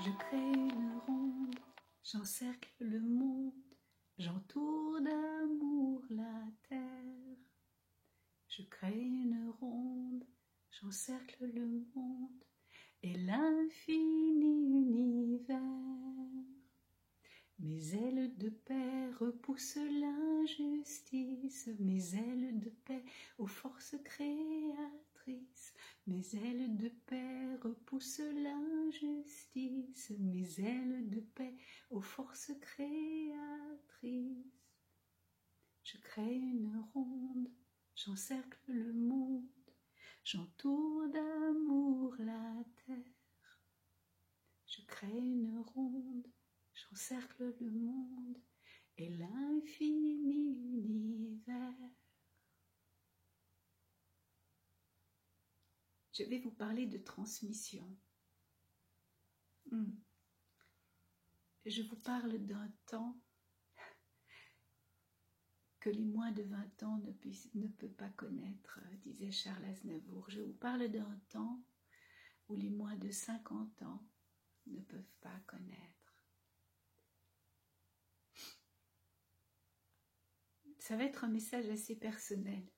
Je crée une ronde, j'encercle le monde, j'entoure d'amour la terre. Je crée une ronde, j'encercle le monde et l'infini univers. Mes ailes de paix repoussent l'injustice, mes ailes de paix aux forces créatrices. Mes ailes de paix repoussent l'injustice, mes ailes de paix aux forces créatrices. Je crée une ronde, j'encercle le monde, j'entoure d'amour la terre. Je crée une ronde, j'encercle le monde et l'infini univers. Je vais vous parler de transmission. Je vous parle d'un temps que les moins de 20 ans ne peuvent pas connaître, disait Charles Aznavour. Je vous parle d'un temps où les moins de 50 ans ne peuvent pas connaître. Ça va être un message assez personnel.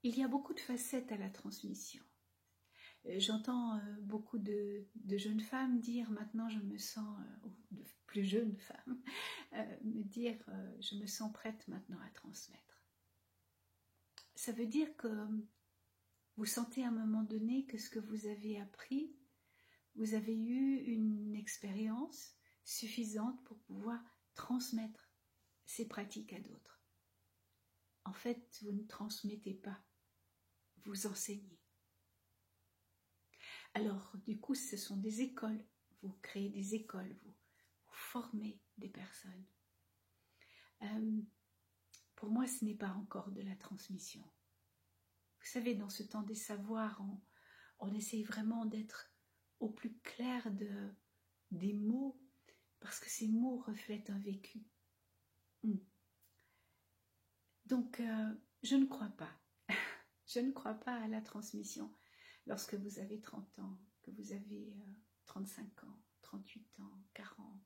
Il y a beaucoup de facettes à la transmission. J'entends beaucoup de jeunes femmes dire maintenant je me sens, ou de plus jeunes femmes, me dire je me sens prête maintenant à transmettre. Ça veut dire que vous sentez à un moment donné que ce que vous avez appris, vous avez eu une expérience suffisante pour pouvoir transmettre ces pratiques à d'autres. En fait, vous ne transmettez pas, vous enseignez. Alors, du coup, ce sont des écoles. Vous créez des écoles, vous formez des personnes. Pour moi, ce n'est pas encore de la transmission. Vous savez, dans ce temps des savoirs, on essaye vraiment d'être au plus clair des mots, parce que ces mots reflètent un vécu. Donc, je ne crois pas. Je ne crois pas à la transmission. Lorsque vous avez 30 ans, que vous avez 35 ans, 38 ans, 40,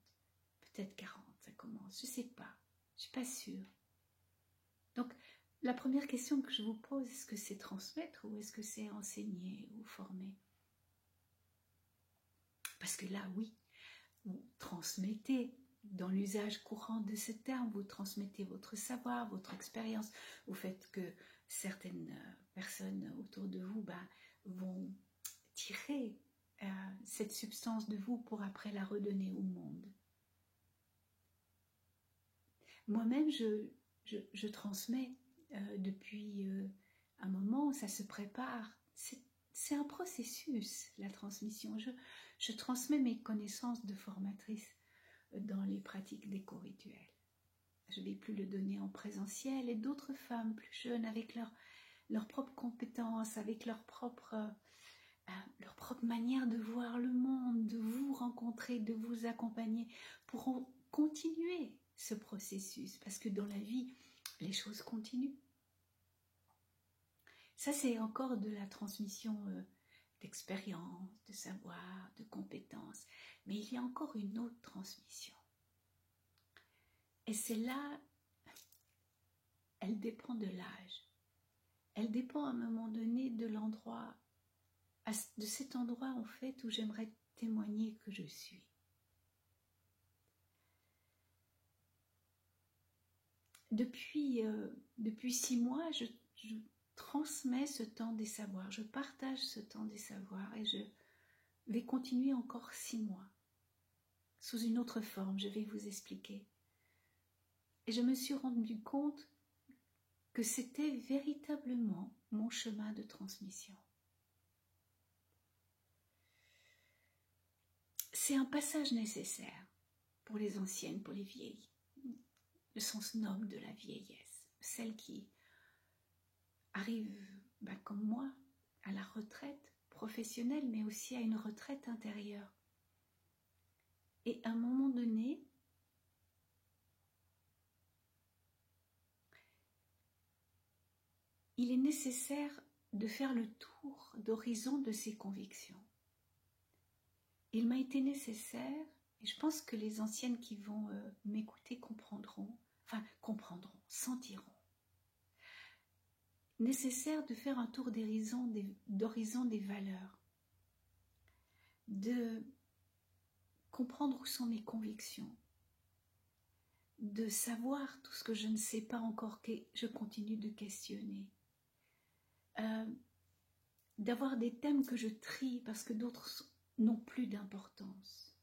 peut-être 40, ça commence, je ne sais pas, je ne suis pas sûre. Donc, la première question que je vous pose, est-ce que c'est transmettre ou est-ce que c'est enseigner ou former? Parce que là, oui, vous transmettez, dans l'usage courant de ce terme, vous transmettez votre savoir, votre expérience, vous faites que certaines personnes autour de vous vont tirer cette substance de vous pour après la redonner au monde. Moi-même, je transmets depuis un moment, ça se prépare. C'est un processus, la transmission. Je transmets mes connaissances de formatrice dans les pratiques d'éco-rituels. Je ne vais plus le donner en présentiel et d'autres femmes plus jeunes avec leurs propres compétences, avec leur propre manière de voir le monde, de vous rencontrer, de vous accompagner, pourront continuer ce processus, parce que dans la vie, les choses continuent. Ça, c'est encore de la transmission d'expérience, de savoir, de compétences, mais il y a encore une autre transmission. Et celle-là, elle dépend de l'âge. Elle dépend à un moment donné de l'endroit, de cet endroit en fait où j'aimerais témoigner que je suis. Depuis 6 mois, je transmets ce temps des savoirs, je partage ce temps des savoirs et je vais continuer encore 6 mois, sous une autre forme, je vais vous expliquer. Et je me suis rendu compte que c'était véritablement mon chemin de transmission. C'est un passage nécessaire pour les anciennes, pour les vieilles. Le sens noble de la vieillesse, celles qui arrivent, comme moi, à la retraite professionnelle, mais aussi à une retraite intérieure. Et à un moment donné, il est nécessaire de faire le tour d'horizon de ses convictions. Il m'a été nécessaire, et je pense que les anciennes qui vont m'écouter comprendront, sentiront, nécessaire de faire un tour d'horizon des valeurs, de comprendre où sont mes convictions, de savoir tout ce que je ne sais pas encore, que je continue de questionner, d'avoir des thèmes que je trie parce que d'autres n'ont plus d'importance.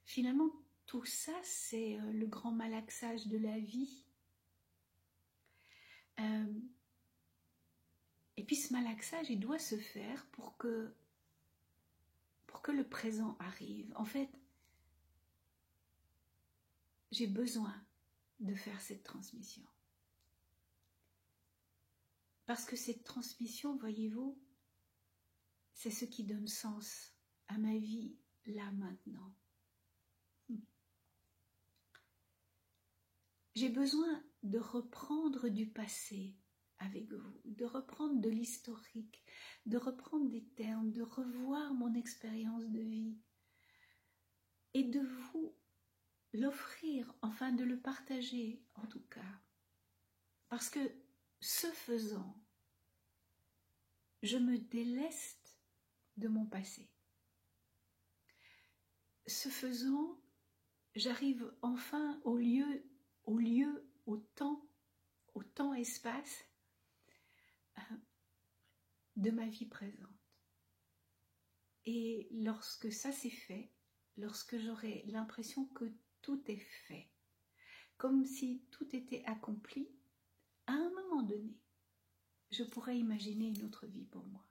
Finalement, tout ça, c'est le grand malaxage de la vie. Et puis ce malaxage, il doit se faire pour que le présent arrive. En fait, j'ai besoin de faire cette transmission. Parce que cette transmission, voyez-vous, c'est ce qui donne sens à ma vie, là, maintenant. J'ai besoin de reprendre du passé avec vous, de reprendre de l'historique, de reprendre des termes, de revoir mon expérience de vie et de vous l'offrir, enfin de le partager en tout cas. Parce que ce faisant, je me déleste de mon passé. Ce faisant, j'arrive enfin au temps-espace de ma vie présente. Et lorsque ça c'est fait, lorsque j'aurai l'impression que tout est fait, comme si tout était accompli, à un moment donné, je pourrais imaginer une autre vie pour moi.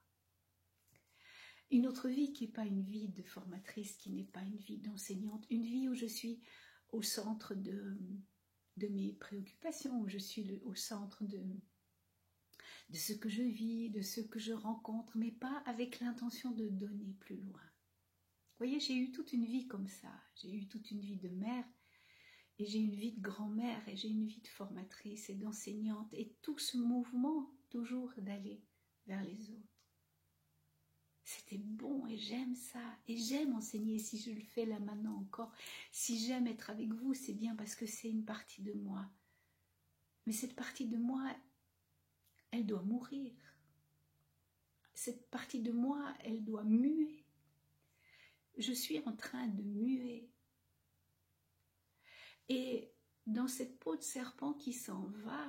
Une autre vie qui n'est pas une vie de formatrice, qui n'est pas une vie d'enseignante, une vie où je suis au centre de mes préoccupations, où je suis au centre de ce que je vis, de ce que je rencontre, mais pas avec l'intention de donner plus loin. Vous voyez, j'ai eu toute une vie comme ça. J'ai eu toute une vie de mère, et j'ai une vie de grand-mère, et j'ai une vie de formatrice et d'enseignante, et tout ce mouvement toujours d'aller vers les autres. C'était bon et j'aime ça, et j'aime enseigner si je le fais là maintenant encore. Si j'aime être avec vous, c'est bien parce que c'est une partie de moi. Mais cette partie de moi, elle doit mourir. Cette partie de moi, elle doit muer. Je suis en train de muer. Et dans cette peau de serpent qui s'en va,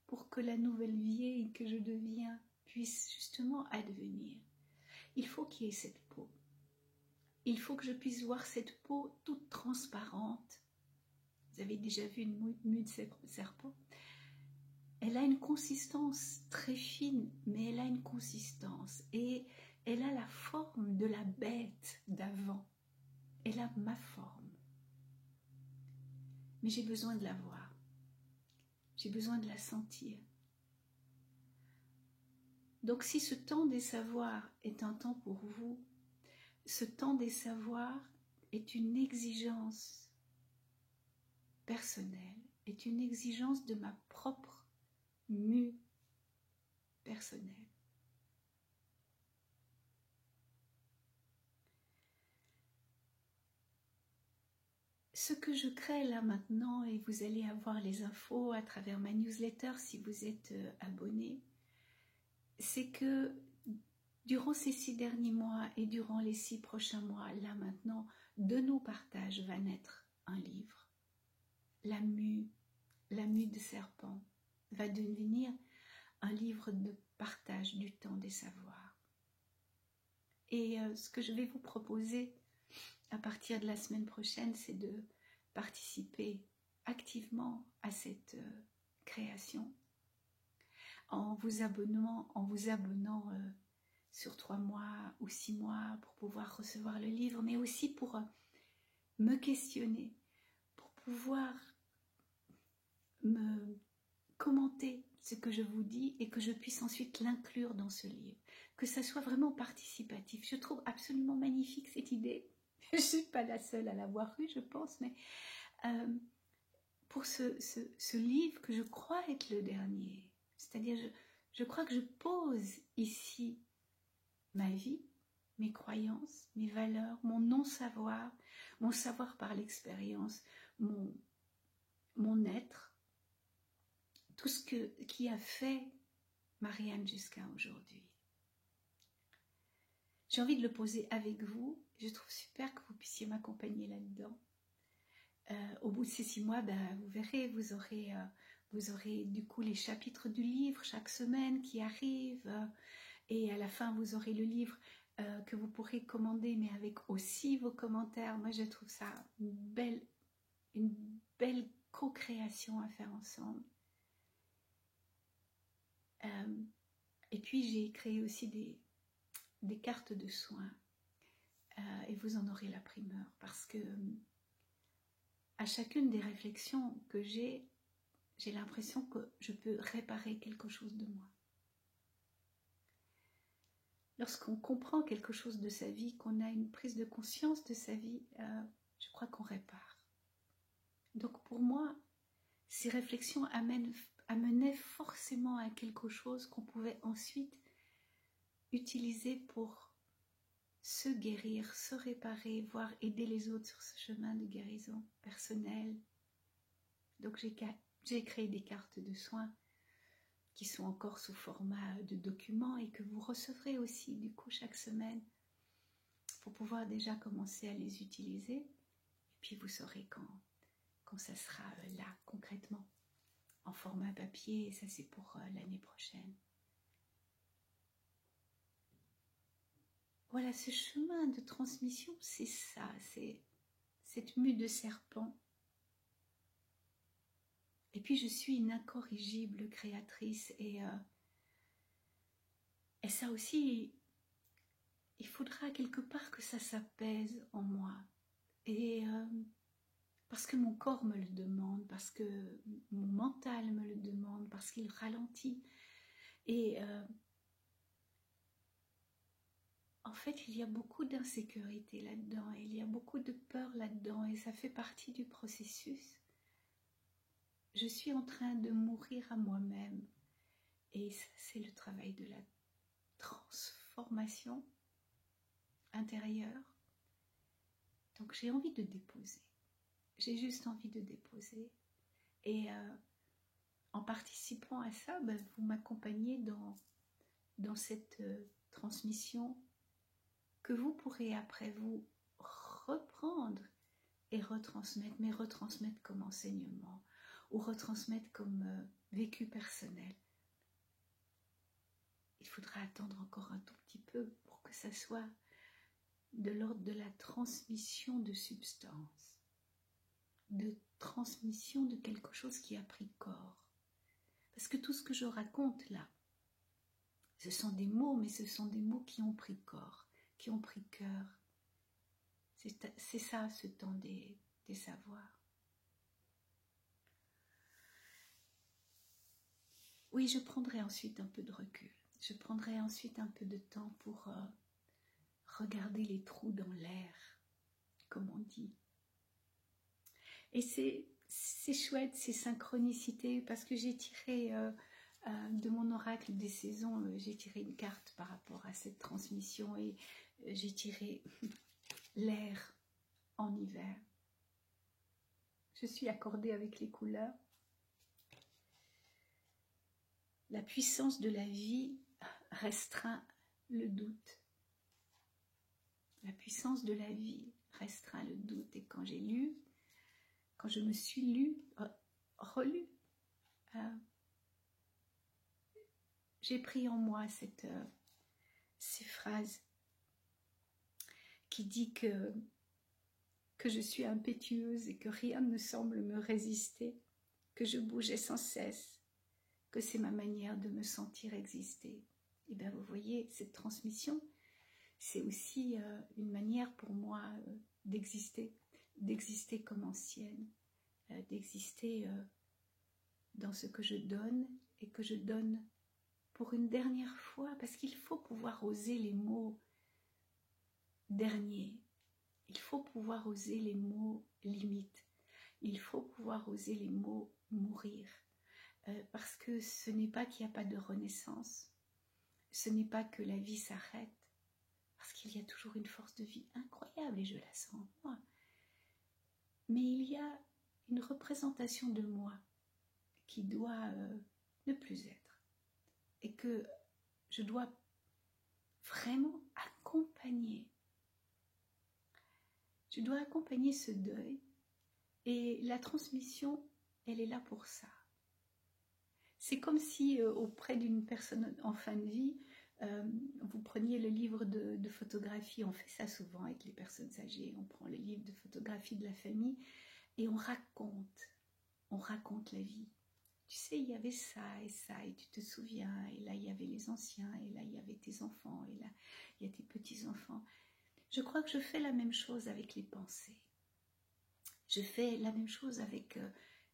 pour que la nouvelle vieille que je deviens puisse justement advenir, il faut qu'il y ait cette peau. Il faut que je puisse voir cette peau toute transparente. Vous avez déjà vu une mue de serpent? Elle a une consistance très fine, mais elle a une consistance. Et elle a la forme de la bête d'avant. Elle a ma forme. Mais j'ai besoin de la voir. J'ai besoin de la sentir. Donc si ce temps des savoirs est un temps pour vous, ce temps des savoirs est une exigence personnelle, est une exigence de ma propre mue personnelle. Ce que je crée là maintenant, et vous allez avoir les infos à travers ma newsletter si vous êtes abonné, c'est que durant ces 6 derniers mois et durant les 6 prochains mois, là maintenant, de nos partages va naître un livre. La mue de serpent va devenir un livre de partage du temps des savoirs. Et ce que je vais vous proposer à partir de la semaine prochaine, c'est de participer activement à cette création en vous abonnant sur 3 mois ou 6 mois pour pouvoir recevoir le livre, mais aussi pour me questionner, pour pouvoir me commenter ce que je vous dis et que je puisse ensuite l'inclure dans ce livre, que ça soit vraiment participatif. Je trouve absolument magnifique cette idée. Je ne suis pas la seule à l'avoir eue, je pense, mais pour ce livre que je crois être le dernier, c'est-à-dire Je crois que je pose ici ma vie, mes croyances, mes valeurs, mon non-savoir, mon savoir par l'expérience, mon être, tout ce qui a fait Marianne jusqu'à aujourd'hui. J'ai envie de le poser avec vous. Je trouve super que vous puissiez m'accompagner là-dedans. Au bout de ces 6 mois, vous verrez, vous aurez du coup les chapitres du livre chaque semaine qui arrivent. Et à la fin, vous aurez le livre que vous pourrez commander, mais avec aussi vos commentaires. Moi, je trouve ça une belle co-création à faire ensemble. Et puis, j'ai créé aussi des cartes de soins. Et vous en aurez la primeur. Parce que à chacune des réflexions que j'ai l'impression que je peux réparer quelque chose de moi. Lorsqu'on comprend quelque chose de sa vie, qu'on a une prise de conscience de sa vie, je crois qu'on répare. Donc pour moi, ces réflexions amenaient forcément à quelque chose qu'on pouvait ensuite utiliser pour se guérir, se réparer, voire aider les autres sur ce chemin de guérison personnelle. Donc j'ai créé des cartes de soins qui sont encore sous format de documents et que vous recevrez aussi du coup chaque semaine pour pouvoir déjà commencer à les utiliser. Et puis vous saurez quand ça sera là concrètement en format papier, et ça c'est pour l'année prochaine. Voilà, ce chemin de transmission, c'est ça, c'est cette mue de serpent. Et puis je suis une incorrigible créatrice et ça aussi, il faudra quelque part que ça s'apaise en moi. Et parce que mon corps me le demande, parce que mon mental me le demande, parce qu'il ralentit. Et en fait, il y a beaucoup d'insécurité là-dedans, il y a beaucoup de peur là-dedans, et ça fait partie du processus. Je suis en train de mourir à moi-même. Et ça, c'est le travail de la transformation intérieure. Donc j'ai envie de déposer. J'ai juste envie de déposer. Et en participant à ça, vous m'accompagnez dans cette transmission que vous pourrez après vous reprendre et retransmettre, mais retransmettre comme enseignement ou retransmettre comme vécu personnel. Il faudra attendre encore un tout petit peu pour que ça soit de l'ordre de la transmission de substance, de transmission de quelque chose qui a pris corps. Parce que tout ce que je raconte là, ce sont des mots, mais ce sont des mots qui ont pris corps, qui ont pris cœur. C'est ça, ce temps des savoirs. Oui, je prendrai ensuite un peu de recul. Je prendrai ensuite un peu de temps pour regarder les trous dans l'air, comme on dit. Et c'est chouette, ces synchronicités, parce que j'ai tiré de mon oracle des saisons, j'ai tiré une carte par rapport à cette transmission et j'ai tiré l'air en hiver. Je suis accordée avec les couleurs. La puissance de la vie restreint le doute. La puissance de la vie restreint le doute. Et quand je me suis relue, j'ai pris en moi ces phrases qui dit que je suis impétueuse et que rien ne semble me résister, que je bougeais sans cesse, que c'est ma manière de me sentir exister. Et bien vous voyez, cette transmission, c'est aussi une manière pour moi d'exister comme ancienne, d'exister dans ce que je donne et que je donne pour une dernière fois, parce qu'il faut pouvoir oser les mots derniers, il faut pouvoir oser les mots limites, il faut pouvoir oser les mots mourir. parce que ce n'est pas qu'il n'y a pas de renaissance, ce n'est pas que la vie s'arrête, parce qu'il y a toujours une force de vie incroyable et je la sens en moi. Mais il y a une représentation de moi qui doit ne plus être et que je dois vraiment accompagner. Je dois accompagner ce deuil et la transmission, elle est là pour ça. C'est comme si auprès d'une personne en fin de vie, vous preniez le livre de photographie, on fait ça souvent avec les personnes âgées, on prend le livre de photographie de la famille et on raconte la vie. Tu sais, il y avait ça, et tu te souviens, et là il y avait les anciens, et là il y avait tes enfants, et là il y a tes petits-enfants. Je crois que je fais la même chose avec les pensées. Je fais la même chose avec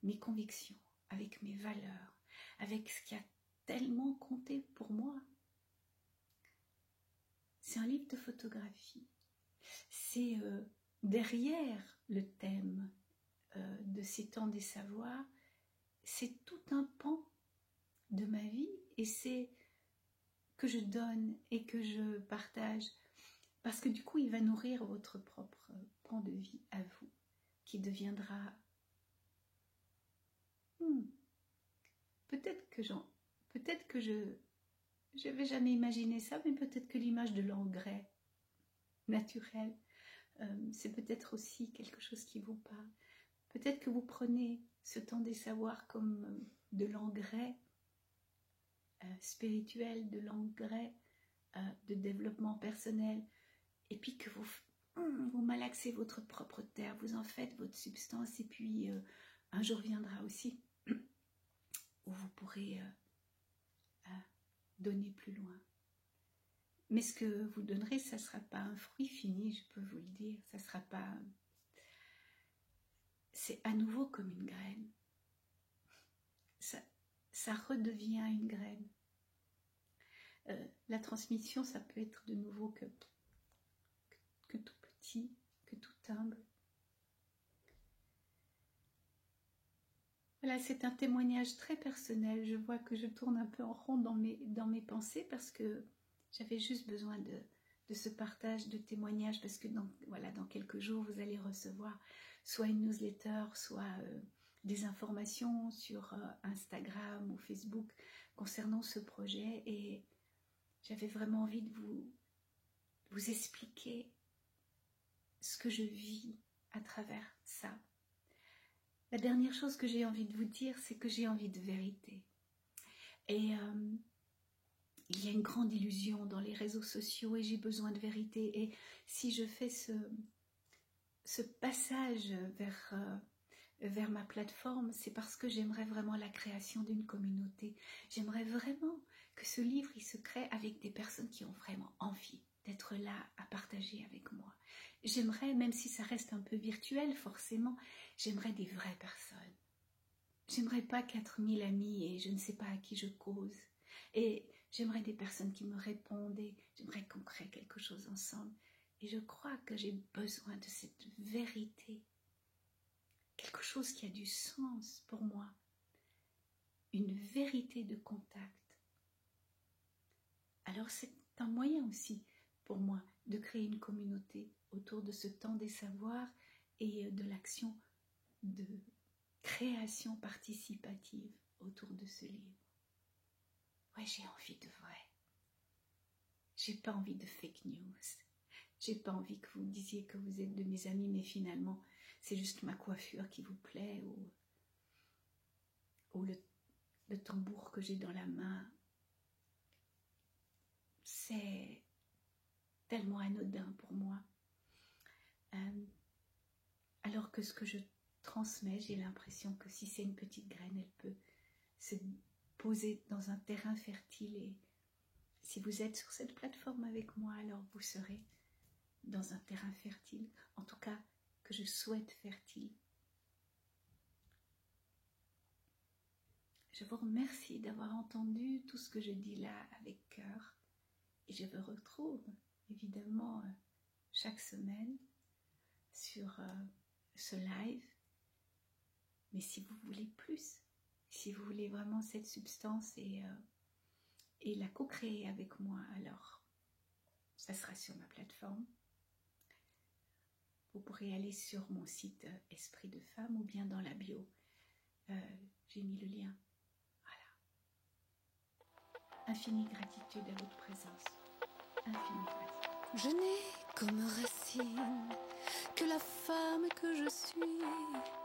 mes convictions, avec mes valeurs, avec ce qui a tellement compté pour moi. C'est un livre de photographie. C'est derrière le thème de ces temps des savoirs, c'est tout un pan de ma vie et c'est que je donne et que je partage parce que du coup il va nourrir votre propre pan de vie à vous qui deviendra peut-être que je n'avais jamais imaginé ça, mais peut-être que l'image de l'engrais naturel c'est peut-être aussi quelque chose qui vous parle. Peut-être que vous prenez ce temps des savoirs comme de l'engrais spirituel, de l'engrais de développement personnel, et puis que vous malaxez votre propre terre, vous en faites votre substance, et puis un jour viendra aussi où vous pourrez donner plus loin. Mais ce que vous donnerez, ça ne sera pas un fruit fini, je peux vous le dire, ça ne sera pas... C'est à nouveau comme une graine. Ça redevient une graine. La transmission, ça peut être de nouveau que tout petit, que tout humble. Voilà, c'est un témoignage très personnel. Je vois que je tourne un peu en rond dans mes pensées parce que j'avais juste besoin de ce partage de témoignages parce que dans quelques jours, vous allez recevoir soit une newsletter, soit des informations sur Instagram ou Facebook concernant ce projet et j'avais vraiment envie de vous expliquer ce que je vis à travers ça. La dernière chose que j'ai envie de vous dire, c'est que j'ai envie de vérité. Et il y a une grande illusion dans les réseaux sociaux et j'ai besoin de vérité. Et si je fais ce passage vers ma plateforme, c'est parce que j'aimerais vraiment la création d'une communauté. J'aimerais vraiment que ce livre, il se crée avec des personnes qui ont vraiment envie d'être là à partager avec moi. J'aimerais, même si ça reste un peu virtuel forcément, j'aimerais des vraies personnes. J'aimerais pas 4000 amis et je ne sais pas à qui je cause. Et j'aimerais des personnes qui me répondent et j'aimerais qu'on crée quelque chose ensemble. Et je crois que j'ai besoin de cette vérité. Quelque chose qui a du sens pour moi. Une vérité de contact. Alors c'est un moyen aussi pour moi de créer une communauté autour de ce temps des savoirs et de l'action de création participative autour de ce livre. Ouais, j'ai envie de vrai. J'ai pas envie de fake news. J'ai pas envie que vous me disiez que vous êtes de mes amis, mais finalement, c'est juste ma coiffure qui vous plaît ou le tambour que j'ai dans la main. C'est tellement anodin pour moi. Alors que ce que je transmets, j'ai l'impression que si c'est une petite graine, elle peut se poser dans un terrain fertile et si vous êtes sur cette plateforme avec moi, alors vous serez dans un terrain fertile, en tout cas que je souhaite fertile. Je vous remercie d'avoir entendu tout ce que je dis là avec cœur et je vous retrouve évidemment chaque semaine sur ce live. Mais si vous voulez plus, Si vous voulez vraiment cette substance et la co-créer avec moi, alors ça sera sur ma plateforme. Vous pourrez aller sur mon site Esprit de Femme ou bien dans la bio. J'ai mis le lien. Voilà. Infinie gratitude à votre présence. Infinie gratitude. Je n'ai comme racine que la femme que je suis.